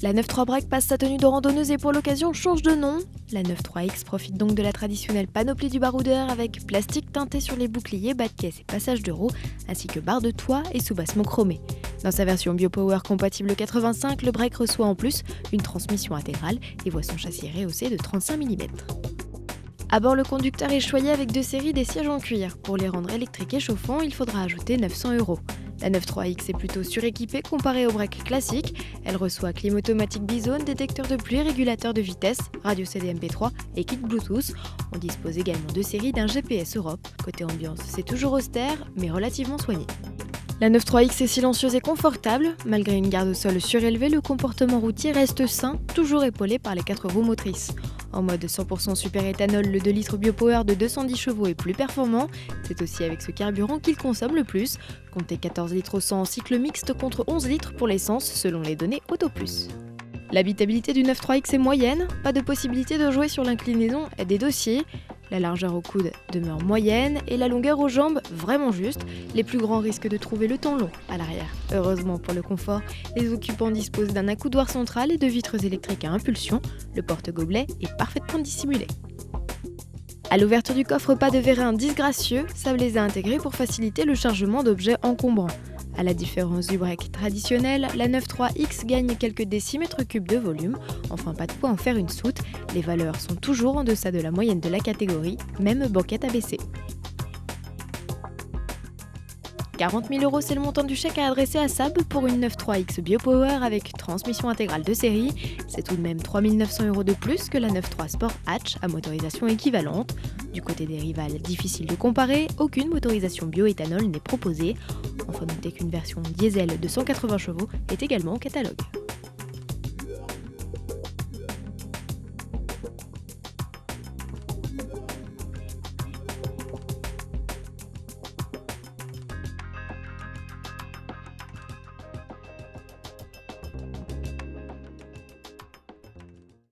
La 9.3 Break passe sa tenue de randonneuse et pour l'occasion change de nom. La 9.3X profite donc de la traditionnelle panoplie du baroudeur avec plastique teinté sur les boucliers, bas de caisse et passage de roue, ainsi que barre de toit et sous-bassement chromé. Dans sa version BioPower compatible 85, le Break reçoit en plus une transmission intégrale et voit son châssis rehaussé de 35 mm. À bord, le conducteur est choyé avec deux séries des sièges en cuir. Pour les rendre électriques et chauffants, il faudra ajouter 900 €. La 9.3X est plutôt suréquipée comparée au Break classique. Elle reçoit clim automatique bizone, détecteur de pluie, régulateur de vitesse, radio CD MP3 et kit Bluetooth. On dispose également de séries d'un GPS Europe. Côté ambiance, c'est toujours austère, mais relativement soigné. La 9.3X est silencieuse et confortable. Malgré une garde au sol surélevée, le comportement routier reste sain, toujours épaulé par les 4 roues motrices. En mode 100% super éthanol, le 2 litres BioPower de 210 chevaux est plus performant. C'est aussi avec ce carburant qu'il consomme le plus. Comptez 14 litres au 100 en cycle mixte contre 11 litres pour l'essence selon les données AutoPlus. L'habitabilité du 9.3X est moyenne, pas de possibilité de jouer sur l'inclinaison des dossiers. La largeur au coude demeure moyenne et la longueur aux jambes vraiment juste. Les plus grands risquent de trouver le temps long à l'arrière. Heureusement pour le confort, les occupants disposent d'un accoudoir central et de vitres électriques à impulsion. Le porte-gobelet est parfaitement dissimulé. À l'ouverture du coffre, pas de vérin disgracieux, sablés à intégrer pour faciliter le chargement d'objets encombrants. À la différence du Break traditionnel, la 9.3X gagne quelques décimètres cubes de volume. Enfin, pas de quoi en faire une soute, les valeurs sont toujours en deçà de la moyenne de la catégorie, même banquette abaissée. 40 000 €, c'est le montant du chèque à adresser à Saab pour une 9.3X BioPower avec transmission intégrale de série. C'est tout de même 3 900 € de plus que la 9.3 Sport Hatch à motorisation équivalente. Du côté des rivales, difficile de comparer, aucune motorisation bioéthanol n'est proposée. Enfin, notez qu'une version diesel de 180 chevaux est également au catalogue.